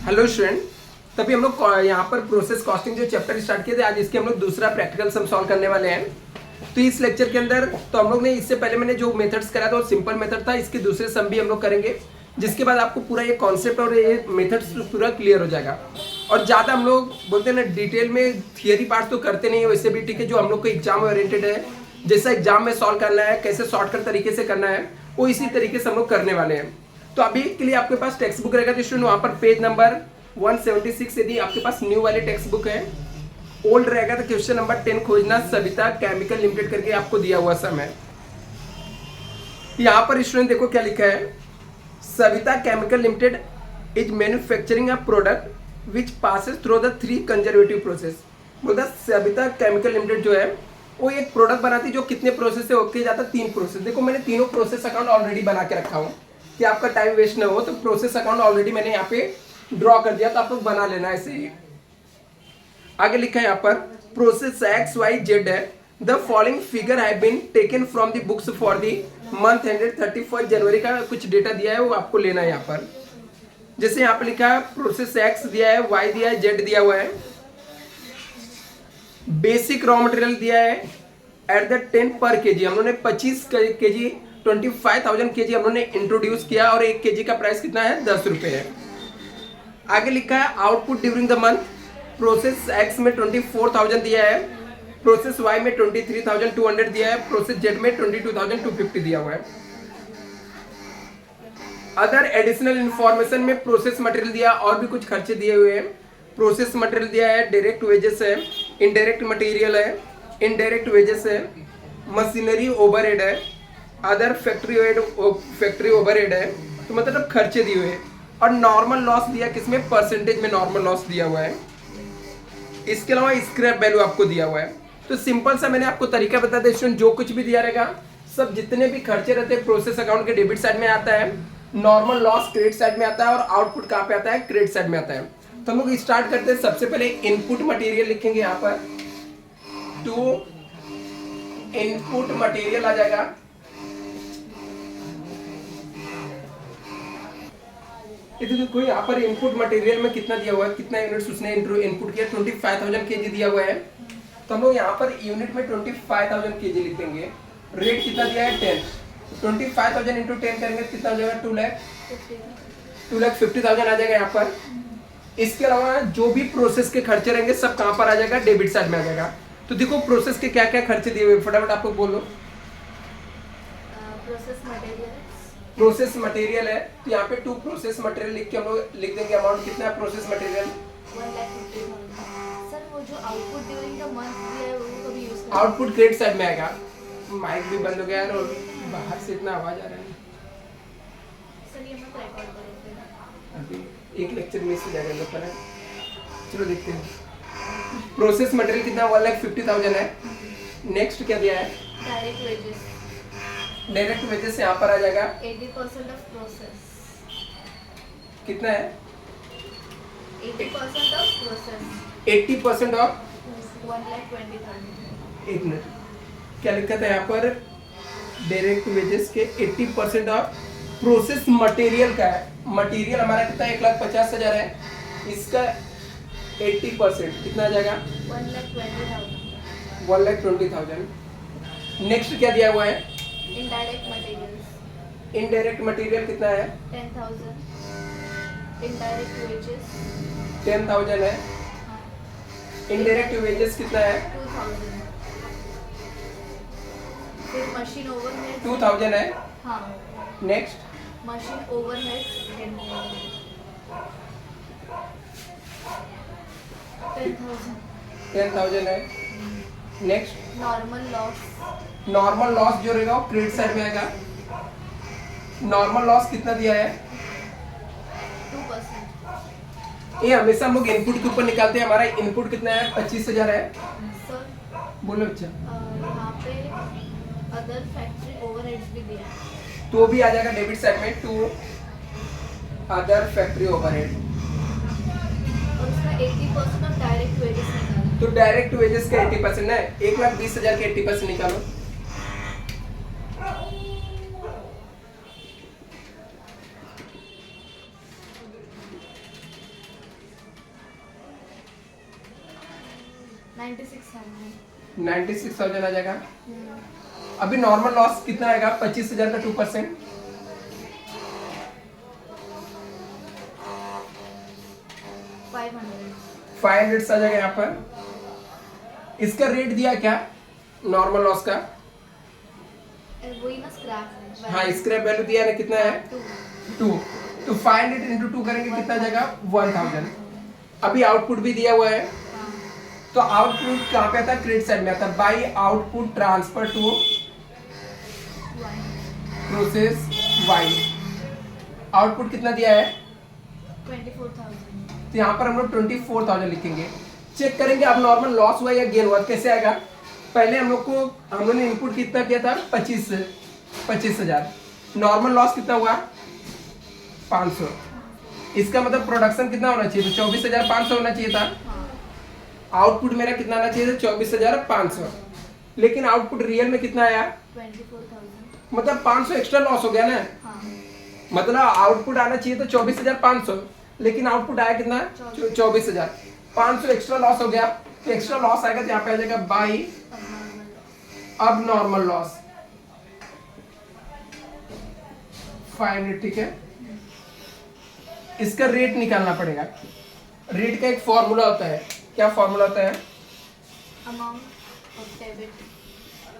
Hello student. तभी हम लोग यहाँ पर प्रोसेस कॉस्टिंग जो चैप्टर स्टार्ट किए थे, आज इसके हम लोग दूसरा प्रैक्टिकल सम सॉल्व करने वाले हैं। तो इस लेक्चर के अंदर तो हम लोग ने इससे पहले मैंने जो मेथड्स करा था वो सिंपल मेथड था। इसके दूसरे सम भी हम लोग करेंगे, जिसके बाद आपको पूरा ये कॉन्सेप्ट और ये मेथड्स पूरा क्लियर हो जाएगा। और ज़्यादा हम लोग बोलते हैं ना, डिटेल में थियरी पार्ट तो करते नहीं है, वैसे भी ठीक है। जो हम लोग को एग्जाम ओरिएंटेड है, जैसा एग्जाम में सॉल्व करना है, कैसे शॉर्टकट तरीके से करना है, वो इसी तरीके से हम लोग करने वाले हैं। तो अभी के लिए आपके पास टेक्स्ट बुक रहेगा तो स्टूडेंट वहाँ पर पेज नंबर 176 यदि आपके पास न्यू वाले टेक्स्ट बुक है, ओल्ड रहेगा तो क्वेश्चन नंबर 10 खोजना, सविता केमिकल लिमिटेड करके आपको दिया हुआ सम है। यहाँ पर स्टूडेंट देखो क्या लिखा है, Savita chemical limited is manufacturing a product which passes through the 3 conservative process. बोलता सविता केमिकल लिमिटेड जो है वो एक प्रोडक्ट बनाती है जो कितने प्रोसेस से होके जाता है, 3 प्रोसेस। देखो मैंने तीनों प्रोसेस अकाउंट ऑलरेडी बना के रखा हूँ कि आपका टाइम वेस्ट ना हो, तो प्रोसेस अकाउंट ऑलरेडी मैंने यहाँ पे ड्रॉ कर दिया, तो आप लोग बना लेना ऐसे ही। आगे लिखा है यहाँ पर प्रोसेस XYZ है। The following figure have been taken from the books for the month ended 31 January का कुछ डेटा दिया है, वो आपको लेना है यहाँ पर। जैसे यहाँ पे लिखा है प्रोसेस X दिया है, Y दिया है, Z दिया हुआ है। बेसिक रॉ मटेरियल दिया है एट द 10 पर केजी। हम लोगों ने 25 केजी 25,000 केजी हम लोगों ने इंट्रोड्यूस किया और 1 केजी का प्राइस कितना है, 10 रुपए है। आगे लिखा है output during the month. Process X में 24,000 दिया है, प्रोसेस Y में 23,200 दिया है, प्रोसेस Z में 22,250 दिया हुआ है। अदर एडिशनल इंफॉर्मेशन में प्रोसेस मटेरियल दिया और भी कुछ खर्चे दिए हुए हैं। प्रोसेस मटेरियल दिया है, डायरेक्ट वेजेस है, इनडायरेक्ट मटेरियल है, इनडायरेक्ट वेजेस है, मशीनरी ओवरहेड है, अदर फैक्ट्री ओवरहेड है, तो मतलब खर्चे दिए हुए हैं। और नॉर्मल लॉस दिया किसमें, परसेंटेज में नॉर्मल लॉस दिया हुआ है। इसके अलावा स्क्रैप वैल्यू आपको दिया हुआ है। तो सिंपल सा मैंने आपको तरीका बता दिया स्टूडेंट, जो कुछ भी दिया रहेगा सब जितने भी खर्चे रहते हैं प्रोसेस अकाउंट के डेबिट साइड में आता है, नॉर्मल लॉस क्रेडिट साइड में आता है, और आउटपुट कहाँ पे आता है, क्रेडिट साइड में आता है। तो हम लोग स्टार्ट करते हैं। सबसे पहले इनपुट मटेरियल लिखेंगे यहाँ पर, टू इनपुट मटेरियल आ जाएगा। देखो यहाँ पर इनपुट मटेरियल में कितना दिया हुआ है, कितना यूनिट्स उसने इनपुट किया, 25,000 केजी दिया हुआ है। तो हम लोग यहाँ पर यूनिट में 25,000 केजी लिख देंगे। रेट कितना दिया है, 10। 25,000 इंटू 10 करेंगे कितना हो जाएगा, 2,50,000 आ जाएगा यहाँ पर। इसके अलावा जो भी प्रोसेस के खर्चे रहेंगे सब कहाँ पर आ जाएगा, डेबिट साइड में आ जाएगा। तो देखो प्रोसेस के क्या क्या खर्चे दिए हुए, फटाफट आप लोग बोलो। प्रोसेस मटेरियल है तो यहाँ पे 2 प्रोसेस मटेरियल लिख के हम लोग लिख देंगे। अमाउंट कितना है प्रोसेस मटेरियल, 1,50,000। सर वो जो आउटपुट ड्यूरिंग द मंथ दिया है वो कभी यूज करना, आउटपुट क्रेडिट साइड में आएगा। माइक भी बंद हो गया है और बाहर से इतना आवाज आ रहा है। सर ये मत रिकॉर्ड करो, अभी एक लेक्चर मिस हो जाएगा लोग पर। चलो देखते हैं। प्रोसेस मटेरियल कितना, 1,50,000 है। नेक्स्ट क्या दिया है, डायरेक्ट वेजेस। डायरेक्ट वेजेस यहाँ पर आ जाएगा 80% ऑफ प्रोसेस। कितना है, 80% ऑफ प्रोसेस, 80% ऑफ 1,20,000। एक मिनट, क्या लिखा था यहाँ पर, डायरेक्ट वेजेस के 80% ऑफ प्रोसेस मटेरियल का है। मटेरियल हमारा कितना है, 1,50,000 है, इसका 80% कितना आ जाएगा, 1,20,000। 1,20,000। नेक्स्ट क्या दिया हुआ है, इनडायरेक्ट मटेरियल्स। इनडायरेक्ट मटेरियल कितना है, 10,000। इनडायरेक्ट वेजेस 10,000 है। इनडायरेक्ट वेजेस कितना है, 2,000। फिर मशीन ओवरहेड 2,000 है। हाँ, नेक्स्ट मशीन ओवरहेड 10,000। 10,000 है। Next normal loss normal loss जो रहेगा वो क्रेडिट साइड में आएगा। नॉर्मल लॉस कितना दिया है, 2%। ये हमेशा हम लोग इनपुट के ऊपर निकालते हैं। हमारा इनपुट कितना है, 25,000 है। सर बोलो बच्चा, यहाँ पे अदर फैक्ट्री ओवरहेड्स भी दिया है, तो भी आ जाएगा डेबिट साइड में, टू अदर फैक्ट्री ओवरहेड। और उसका 80% ऑफ डायरेक्ट वेजेस निकाला। तो डायरेक्ट वेजेस का 80% है, 1,20,000 के 80% निकालो। 96,000। 96,000 आ जाएगा। अभी नॉर्मल लॉस कितना आएगा? 25,000 का 2%, 500 आ जाएगा यहाँ पर। इसका रेट दिया क्या नॉर्मल लॉस का? वही ना स्क्रैप। हाँ, स्क्रैप वैल्यू दिया है, कितना है? 2। तो 500 इंटू 2 करेंगे कितना आ जाएगा? 1000। अभी आउटपुट भी दिया हुआ है, तो आउटपुट कहाँ पे आता है? क्रेडिट साइड में आता है। By output transfer to process Y. Output कितना दिया है? 24,000। तो यहाँ पर हम लोग 24,000 लिखेंगे। चेक करेंगे अब नॉर्मल लॉस हुआ या गेन हुआ, कैसे आएगा? पहले हम लोगों ने इनपुट कितना किया था? 25,000। नॉर्मल लॉस कितना हुआ? 500। इसका मतलब प्रोडक्शन कितना होना चाहिए? तो 24,500 होना चाहिए था। आउटपुट मेरा कितना आना चाहिए था? 24,500। लेकिन आउटपुट रियल में कितना आया? 24,000। मतलब 500 एक्स्ट्रा लॉस हो गया ना। मतलब आउटपुट आना चाहिए तो 24,500, लेकिन आउटपुट आया कितना? 24,500 एक्स्ट्रा लॉस हो गया। तो एक्स्ट्रा लॉस आएगा तो यहाँ पे आ जाएगा बाई अब नॉर्मल लॉस 500। ठीक है, इसका रेट निकालना पड़ेगा। रेट का एक फॉर्मूला होता है। क्या फॉर्मूला होता है? Amount of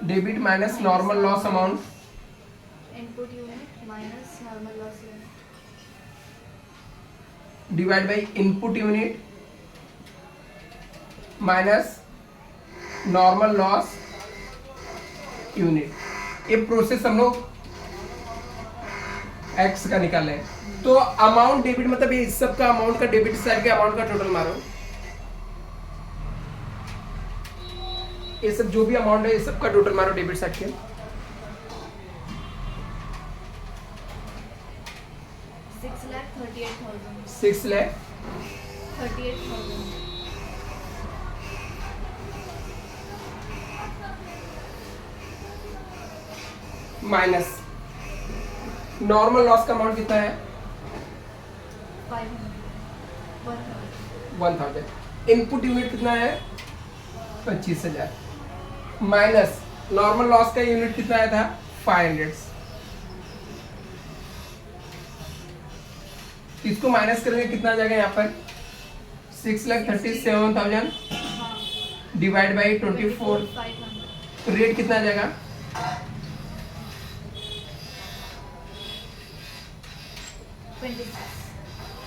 debit minus normal loss amount input unit minus normal loss unit divide by input unit minus normal loss unit. ये प्रोसेस हम लोग एक्स का निकाले। तो अमाउंट डेबिट मतलब ये सब का अमाउंट का डेबिट साइड के अमाउंट का टोटल मारो। ये सब जो भी अमाउंट है ये सब का टोटल मारो डेबिट साइड के। 6,38,000। 6,38,000 माइनस नॉर्मल लॉस का अमाउंट कितना है? 1000। इनपुट यूनिट कितना है? 25,000 माइनस नॉर्मल लॉस का यूनिट कितना आया था? 500। इसको माइनस करेंगे कितना आ जाएगा यहाँ पर? 6,37,000 डिवाइड बाई 24। तो रेट कितना आ जाएगा?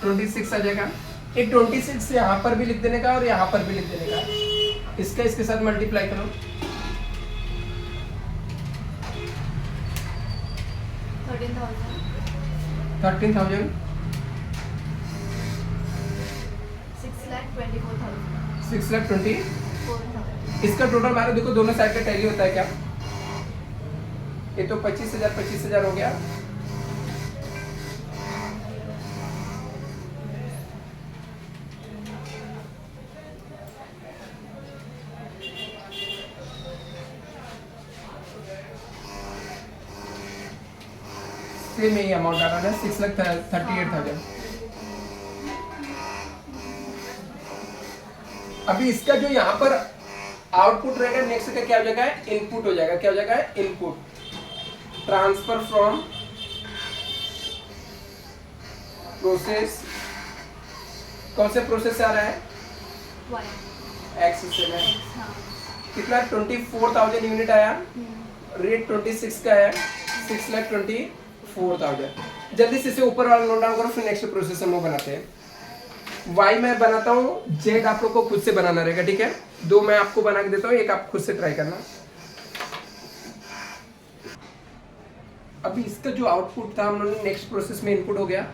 26 आ जाएगा। एक 26 यहाँ पर भी लिख देने का और यहाँ पर भी लिख देने का। इसका इसके साथ मल्टीप्लाई करो। 13,000 6,24,000। इसका टोटल मारो। देखो दोनों साइड का टैली होता है क्या? ये तो 25,000 हो गया। सेम यही अमाउंट आ रहा है 6,38,000। अभी इसका जो यहाँ पर आउटपुट रहेगा नेक्स्ट का क्या हो जाएगा? इनपुट हो जाएगा। क्या हो जाएगा? Input transfer from process. कौन से प्रोसेस से आ रहा है? एक्स से में कितना? 24,000 यूनिट आया। रेट 26 का है। 6,24,000। जल्दी से इसे ऊपर वाला नोट डाउन करो, फिर नेक्स्ट प्रोसेस हम लोग बनाते हैं। वाई मैं बनाता हूँ, जेड आप लोग को खुद से बनाना रहेगा। ठीक है, दो मैं आपको बना के देता हूँ, एक आप खुद से ट्राई करना। अभी इसका जो आउटपुट था हम लोगों ने नेक्स्ट प्रोसेस में इनपुट हो गया।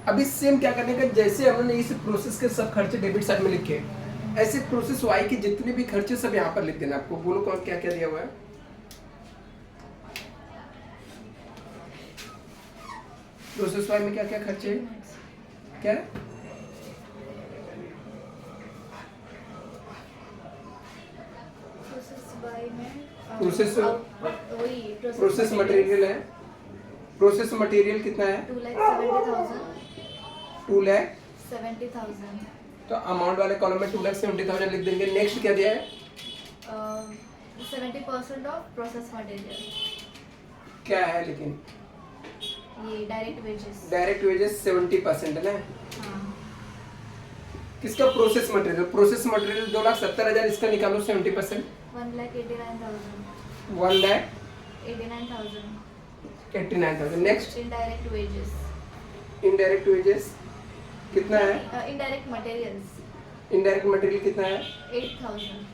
अभी सेम क्या करने का, जैसे हम लोगों ने इस प्रोसेस के सब खर्चे डेबिट साइड में लिखे, ऐसे प्रोसेस वाई के जितने भी खर्चे सब यहाँ पर लिख देना। आपको बोलो कौन क्या क्या दिया हुआ है। प्रोसेस वाई में क्या क्या खर्चे हैं? क्या है? प्रोसेस मटेरियल है। प्रोसेस मटेरियल कितना है? 2,70,000। तो अमाउंट वाले कॉलम में 2,70,000 लिख देंगे। नेक्स्ट क्या दिया है? 70% ऑफ प्रोसेस मटेरियल, क्या है लेकिन ये डायरेक्ट वेजेस। डायरेक्ट वेजेस 70% है ना। हाँ किसका प्रोसेस मटेरियल? प्रोसेस मटेरियल 2,70,000, इसका निकालो 70%। 1,89,000। 1,89,000। 89,000। Next indirect wages. Indirect wages कितना है? इनडायरेक्ट मटेरियल्स इनडायरेक्ट मटेरियल कितना है? 8,000।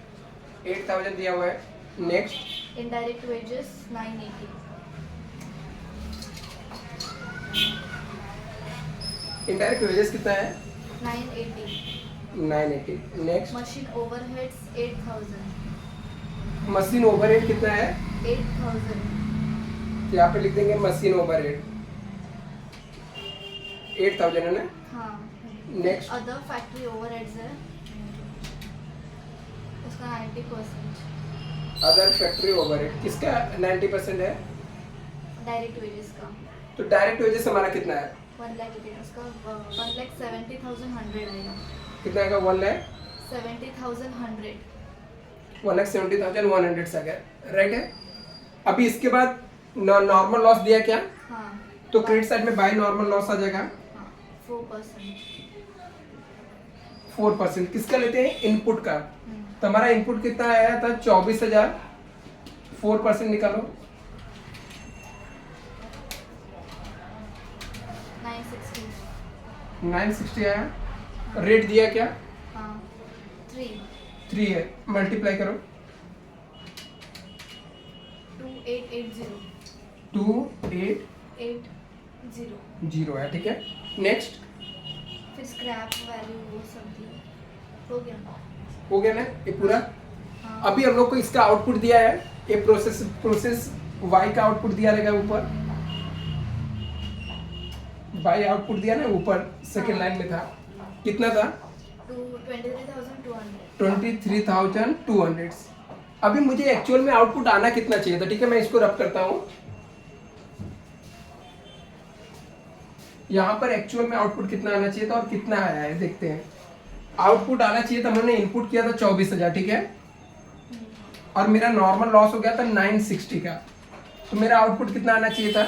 8,000 दिया हुआ है। Next indirect wages 980। Indirect wages कितना है? 980। 980। Next machine overheads 8,000। Machine overhead कितना है? 8,000। यहाँ पे लिख देंगे मशीन ओवरहेड 8,000 है ना। हाँ। नेक्स्ट अदर फैक्ट्री ओवरहेड्स है, उसका 90%। अदर फैक्ट्री ओवरहेड किसका 90% है? डायरेक्ट वेजेस का तो डायरेक्ट वेजेस हमारा कितना है? 1 लाख, उसका 1,70,100 आएगा। कितना आएगा? 1,70,100 70,100। आ गया, राइट है। अभी इसके बाद नॉर्मल लॉस दिया क्या? हाँ। तो क्रेडिट साइड में बाय नॉर्मल लॉस आ जाएगा। हाँ 4%। 4%। किसका लेते हैं? इनपुट का। तो हमारा इनपुट कितना आया था? 24,000। 4% निकालो। 960। 960 आया। रेट दिया क्या? हाँ 3 है। मल्टीप्लाई करो। 2880। 2880 है, ठीक है। नेक्स्ट फिर स्क्रैप वैल्यू वो सब दिया, हो गया। हो गया ना ये पूरा। हाँ। अभी हम लोग को इसका आउटपुट दिया है, ये प्रोसेस वाई का आउटपुट दिया रहेगा ऊपर। वाई आउटपुट दिया ना ऊपर सेकंड लाइन में था, कितना था? 23,200। 23,200। अभी मुझे एक्चुअल में आउटपुट आना कितना चाहिए था? ठीक है, मैं इसको रब करता हूँ। यहाँ पर एक्चुअल में आउटपुट कितना आना चाहिए था और कितना आया है देखते हैं। आउटपुट आना चाहिए था, हमने इनपुट किया था 24,000, ठीक है। और मेरा नॉर्मल लॉस हो गया था 960 का। तो मेरा आउटपुट कितना आना चाहिए था?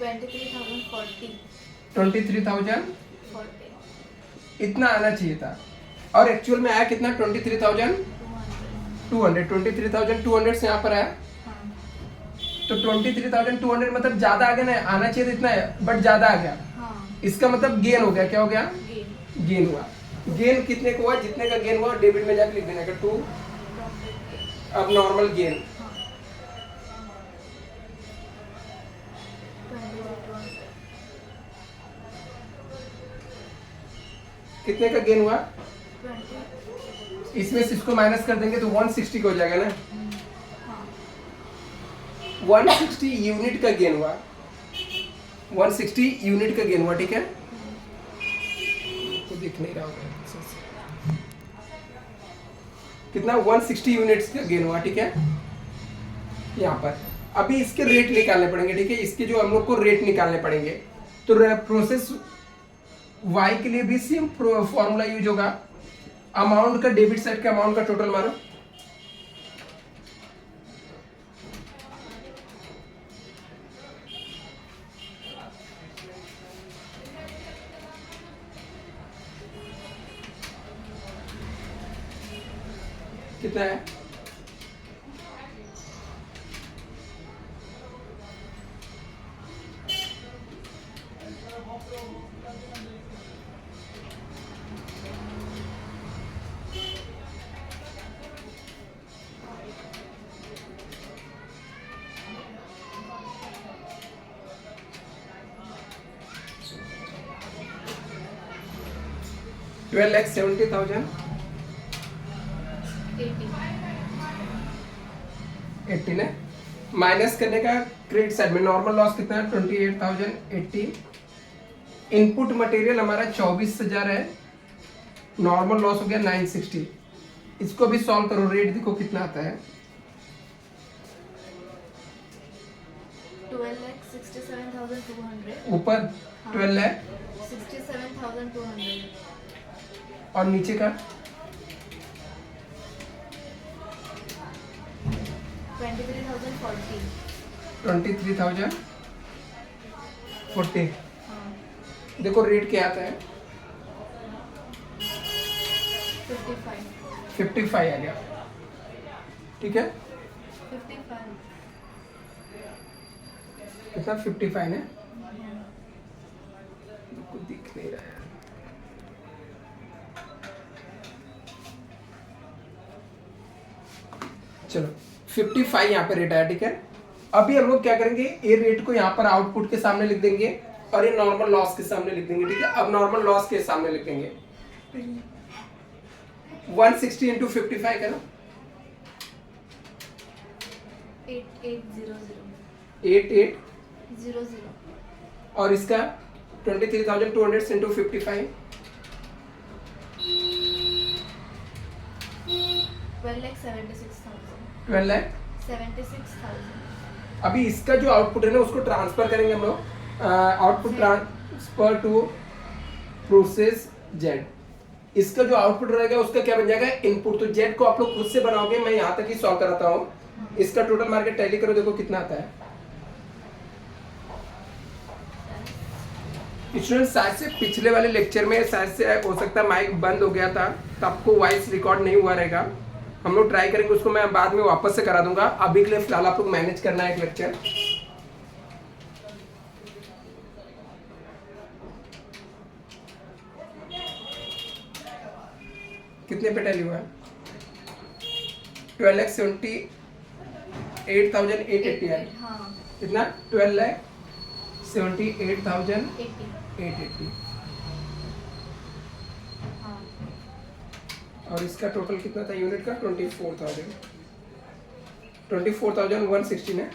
$23,040। 23,000 इतना आना चाहिए था। और एक्चुअल में आया कितना? 23,200। 23,200 से यहाँ पर आया। हाँ। तो 23,200 मतलब ज्यादा आ गया ना, आना चाहिए था इतना है बट ज्यादा आ गया। हाँ। इसका मतलब गेन हो गया। क्या हो गया? गेन। गेन हुआ। गेन कितने को हुआ? जितने का गेन हुआ डेबिट में जाकर लिख देने का 2। अब नॉर्मल गेन 23,200। कितने का गेन हुआ? 20। इसमें से इसको माइनस कर देंगे तो 160 का हो जाएगा ना। हाँ। 160 यूनिट का गेन हुआ। 160 यूनिट का गेन हुआ, ठीक है। तो दिख नहीं रहा होगा कितना? 160 यूनिट्स का गेन हुआ, ठीक है। यहाँ पर अभी इसके रेट निकालने पड़ेंगे, ठीक है। इसके जो हम लोग को रेट निकालने पड़ेंगे, तो प्रोसेस वाई के लिए भी सेम फॉर्मूला यूज होगा। अमाउंट का डेबिट साइड का अमाउंट का टोटल मारो। कितना है? $12,70,000। 80 ने माइनस करने का क्रेडिट साइड में नॉर्मल लॉस कितना है? 28,080। इनपुट मटेरियल हमारा 24,000 है, नॉर्मल लॉस हो गया 960। इसको भी सॉल्व करो, रेट देखो कितना आता है। 12,70,000। 67,200. ऊपर 12 लाख 67,200. और नीचे का 23,040. 23,040। हाँ. देखो रेट क्या आता है, 55. 55 आ गया, ठीक है। 55. कितना 55 है, कुछ दिख नहीं रहा है। चलो 55 यहाँ पे रेट आया, ठीक है। अभी हम लोग क्या करेंगे, ये रेट को यहाँ पर आउटपुट के सामने लिख देंगे और ये नॉर्मल लॉस के सामने लिख देंगे, ठीक है। अब नॉर्मल लॉस के सामने लिख देंगे 160 इंटू 55 का ना 8800. 8800 और इसका 23,200 इंटू 55 12,76,000. 12 लाख। 76,000. अभी इसका जो आउटपुट है ना उसको ट्रांसफर करेंगे हम लोग, output transfer to process Z. इसका जो आउटपुट रहेगा उसका क्या बन जाएगा, इनपुट। तो जेड को आप लोग खुद से बनाओगे, मैं यहाँ तक ही सॉल्व कराता हूँ। इसका टोटल मार्केट टैली करो, देखो कितना आता है। स्टूडेंट शायद से पिछले वाले लेक्चर में शायद से हो सकता है माइक बंद हो गया था, तो आपको वॉइस रिकॉर्ड नहीं हुआ रहेगा। हम लोग ट्राई करेंगे उसको, मैं बाद में वापस से करा दूंगा। अभी के लिए फिलहाल आप लोग मैनेज करना है एक लेक्चर। कितने पे टैली हुआ है, 12,78,880 है। हाँ. कितना 12,78,880 हाँ. और इसका टोटल कितना था यूनिट का, 24,160 है।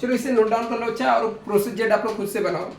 चलो इसे नोट डाउन कर लो अच्छा, और प्रोसेस जेड आप लोग खुद से बनाओ।